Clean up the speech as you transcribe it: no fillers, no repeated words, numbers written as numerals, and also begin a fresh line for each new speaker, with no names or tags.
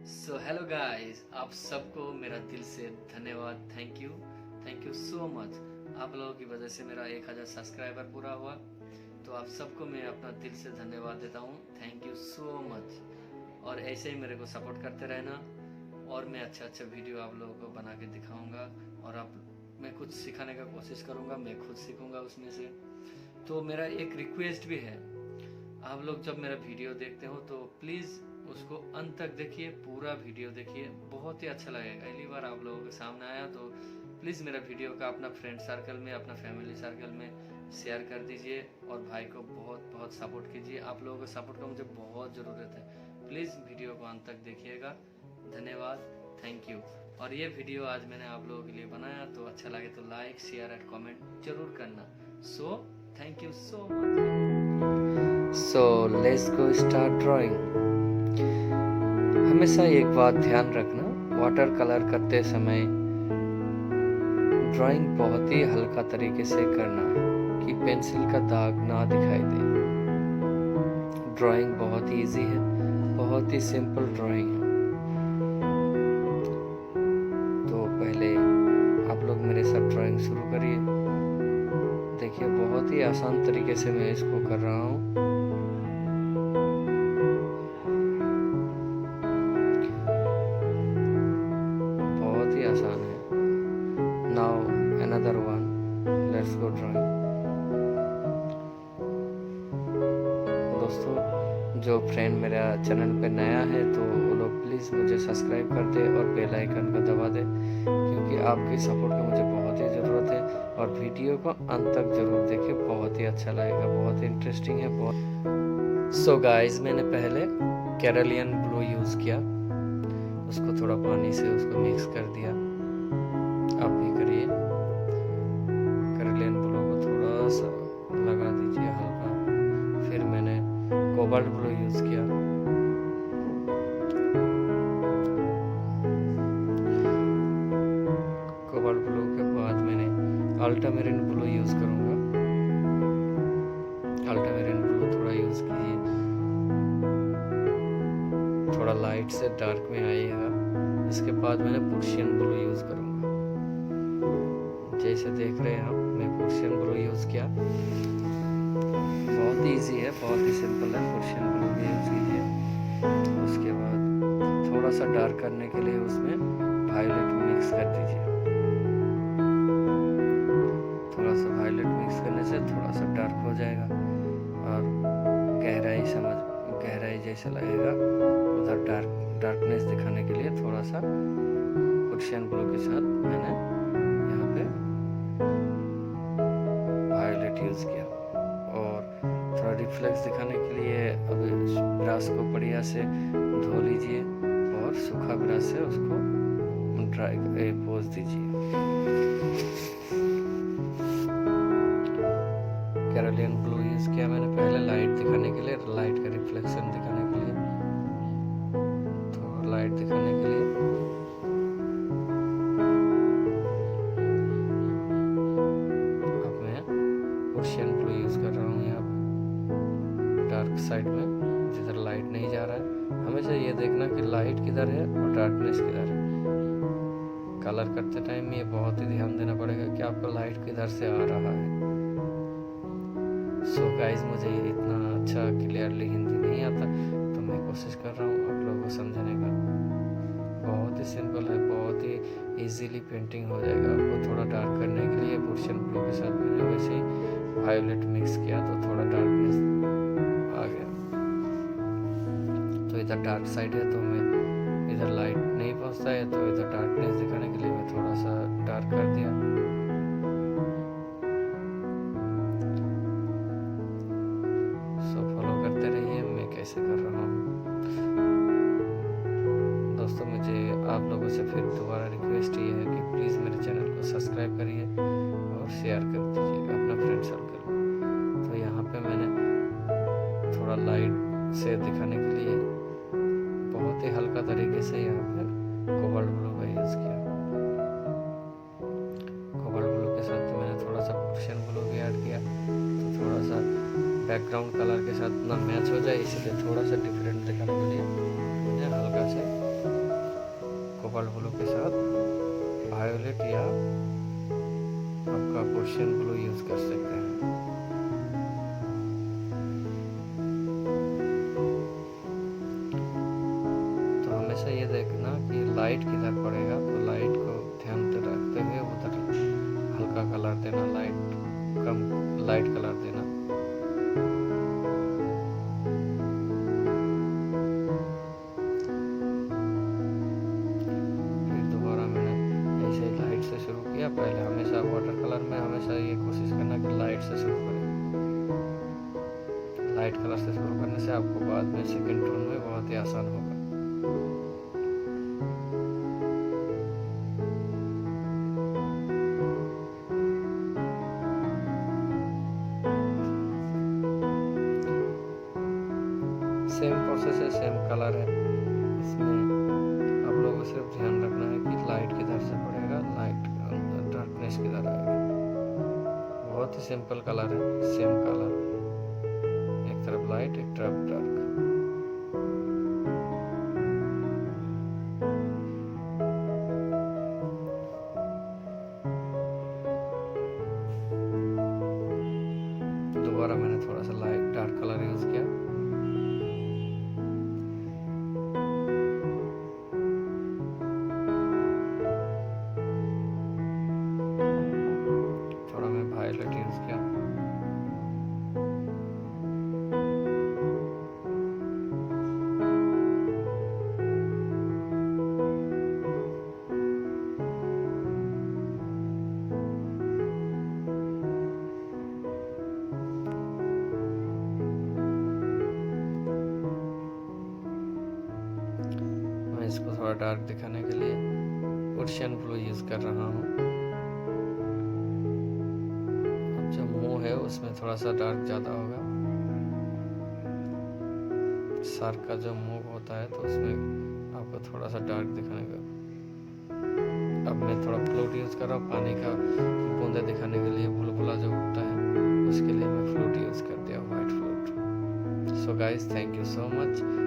So hello guys, आप सबको मेरा दिल से धन्यवाद। Thank you so much. आप लोगों की वजह से मेरा 1000 सब्सक्राइबर पूरा हुआ, तो आप सबको मैं अपना दिल से धन्यवाद देता हूँ। Thank you so much. और ऐसे ही मेरे को सपोर्ट करते रहना, और मैं अच्छा वीडियो आप लोगों को बना के दिखाऊंगा, और आप मैं कुछ सिखाने का कोशिश करूँगा, मैं खुद सीखूँगा उसमें से। तो मेरा एक रिक्वेस्ट भी है, आप लोग जब मेरा वीडियो देखते हो तो प्लीज़ उसको अंत तक देखिए, पूरा वीडियो देखिए, बहुत ही अच्छा लगेगा। पहली बार आप लोगों के सामने आया तो प्लीज़ मेरा वीडियो का अपना फ्रेंड सर्कल में, अपना फैमिली सर्कल में शेयर कर दीजिए, और भाई को बहुत बहुत सपोर्ट कीजिए। आप लोगों के सपोर्ट का मुझे बहुत ज़रूरत है। प्लीज़ वीडियो को अंत तक देखिएगा। धन्यवाद, थैंक यू। और ये वीडियो आज मैंने आप लोगों के लिए बनाया, तो अच्छा लगे तो लाइक, शेयर एंड कमेंट जरूर करना। So thank you so much. So let's go start drawing. हमेशा एक बात ध्यान रखना, वाटर कलर करते समय ड्राइंग बहुत ही हल्का तरीके से करना है कि पेंसिल का दाग ना दिखाई दे। ड्राइंग बहुत ही इजी है, बहुत ही सिंपल ड्राइंग है। तो पहले आप लोग मेरे साथ ड्राइंग शुरू करिए। देखिए, बहुत ही आसान तरीके से मैं इसको कर रहा हूँ। बहुत ही आसान है। Now another one, let's go drawing. दोस्तों, जो फ्रेंड मेरा चैनल पे नया है तो वो लोग प्लीज़ मुझे सब्सक्राइब कर दे और बेल आइकन को दबा दे, क्योंकि आपकी सपोर्ट की मुझे बहुत ही ज़रूरत है। और वीडियो को अंत तक ज़रूर देखें, बहुत ही अच्छा लगेगा, बहुत ही इंटरेस्टिंग है। बहुत सो गाइस, मैंने पहले कैरेलियन ब्लू यूज़ किया, उसको थोड़ा पानी से उसको मिक्स कर दिया। आप भी करिए। कैरेलियन ब्लू को थोड़ा सा लगा दीजिए हल्का। फिर मैंने कोबाल्ट ब्लू यूज़ किया। कोबाल्ट ब्लू के बाद मैंने अल्ट्रामेरिन ब्लू यूज़ करूँगा। अल्ट्रामेरिन ब्लू थोड़ा यूज़ कीजिए, थोड़ा लाइट से डार्क में आइएगा। इसके बाद मैंने पर्शियन ब्लू यूज़ करूँगा। जैसे देख रहे हैं आप, मैं पर्शियन ब्लू यूज़ किया। बहुत ही ईजी है, बहुत ही सिंपल है। पर्शियन ब्लू भी यूज़ कीजिए। उसके बाद थोड़ा सा डार्क करने के लिए उसमें वायलेट मिक्स कर दीजिए। थोड़ा सा वायलेट मिक्स करने से थोड़ा सा डार्क हो जाएगा, और गहराई जैसा लगेगा। उधर डार्कनेस दिखाने के लिए थोड़ा सा पर्शियन ब्लू के साथ मैंने यहाँ पे वायलेट यूज़ किया। और थोड़ा रिफ्लेक्स दिखाने के लिए अभी ब्रश को बढ़िया से धो लीजिए, और सूखा ब्रश से उसको पोंछ दीजिए। कैरोलियन ब्लू यूज़ किया मैंने पहले लाइट दिखाने के लिए, लाइट का रिफ्लेक्शन दिखाने के लिए, थोड़ा लाइट दिखाने के लिए। अब मैं पर्शियन ब्लू यूज़ कर रहा हूँ यहाँ पे डार्क साइड में, जिधर लाइट नहीं जा रहा है। हमेशा ये देखना कि लाइट किधर है और डार्कनेस किधर है। कलर करते टाइम ये बहुत ही ध्यान देना पड़ेगा कि आपका लाइट किधर से आ रहा है। सो गाइस, मुझे इतना अच्छा क्लियरली हिंदी नहीं आता, तो मैं कोशिश कर रहा हूँ आप लोगों को समझाने का। बहुत ही सिंपल है, बहुत ही इजीली पेंटिंग हो जाएगा। आपको थोड़ा डार्क करने के लिए पर्शियन ब्लू के साथ मैंने वैसे ही वायलेट मिक्स किया, तो थोड़ा डार्कनेस आ गया। तो इधर डार्क साइड है, तो मैं इधर लाइट नहीं पहुँचता है, तो इधर डार्कनेस दिखाने के लिए मैं थोड़ा सा डार्क कर दिया। कैसे कर रहा हूँ। दोस्तों, मुझे आप लोगों से फिर दोबारा रिक्वेस्ट ये है कि प्लीज़ मेरे चैनल को सब्सक्राइब करिए और शेयर कर दीजिए अपना फ्रेंड सर्कल में। तो यहाँ पे मैंने थोड़ा लाइट से दिखाने के लिए बहुत ही हल्का तरीके से यहाँ पे कोबाल्ट ब्लू का यूज़ किया। कोबाल्ट ब्लू के साथ मैंने थोड़ा सा पर्शियन ब्लू भी ऐड किया, तो थोड़ा सा बैकग्राउंड कलर के साथ ना मैच हो जाए, इसलिए थोड़ा सा डिफरेंट दिखाने के लिए मैंने हल्का से
कोबाल्ट ब्लू के साथ वायोलेट या आपका पर्शियन ब्लू यूज कर सकते हैं। तो हमेशा ये देखना कि लाइट किधर पड़ेगा, तो लाइट को ध्यान में रखते हुए उधर हल्का कलर देना, कम लाइट कलर देना। फिर दोबारा मैंने ऐसे लाइट से शुरू किया। पहले हमेशा वाटर कलर में हमेशा ये कोशिश करना कि लाइट से शुरू करें। लाइट कलर से शुरू करने से आपको बाद में सेकंड टोन में बहुत ही आसान होगा। सेम प्रोसेस है, सेम कलर है। इसमें आप लोगों को सिर्फ ध्यान रखना है कि लाइट किधर से पड़ेगा, लाइट डार्कनेस किधर आएगा। बहुत ही सिंपल कलर है, सेम कलर, एक तरफ लाइट एक तरफ डार्क। दोबारा मैंने थोड़ा सा लाइट डार्क कलर यूज किया। थोड़ा मैं वायलेट यूज किया। मैं इसको थोड़ा डार्क दिखाने के लिए पर्शियन ब्लू यूज कर रहा हूँ। जो मुंह है उसमें थोड़ा सा डार्क ज़्यादा होगा। शार्क का जो मुंह होता है तो उसमें आपको थोड़ा सा डार्क दिखाने का। अब मैं थोड़ा फ्लूट यूज़ कर रहा हूँ, पानी का बूंदे दिखाने के लिए, बुलबुला जो उठता है उसके लिए मैं फ्लूट यूज़ कर दिया, white flute. So guys, thank you so much.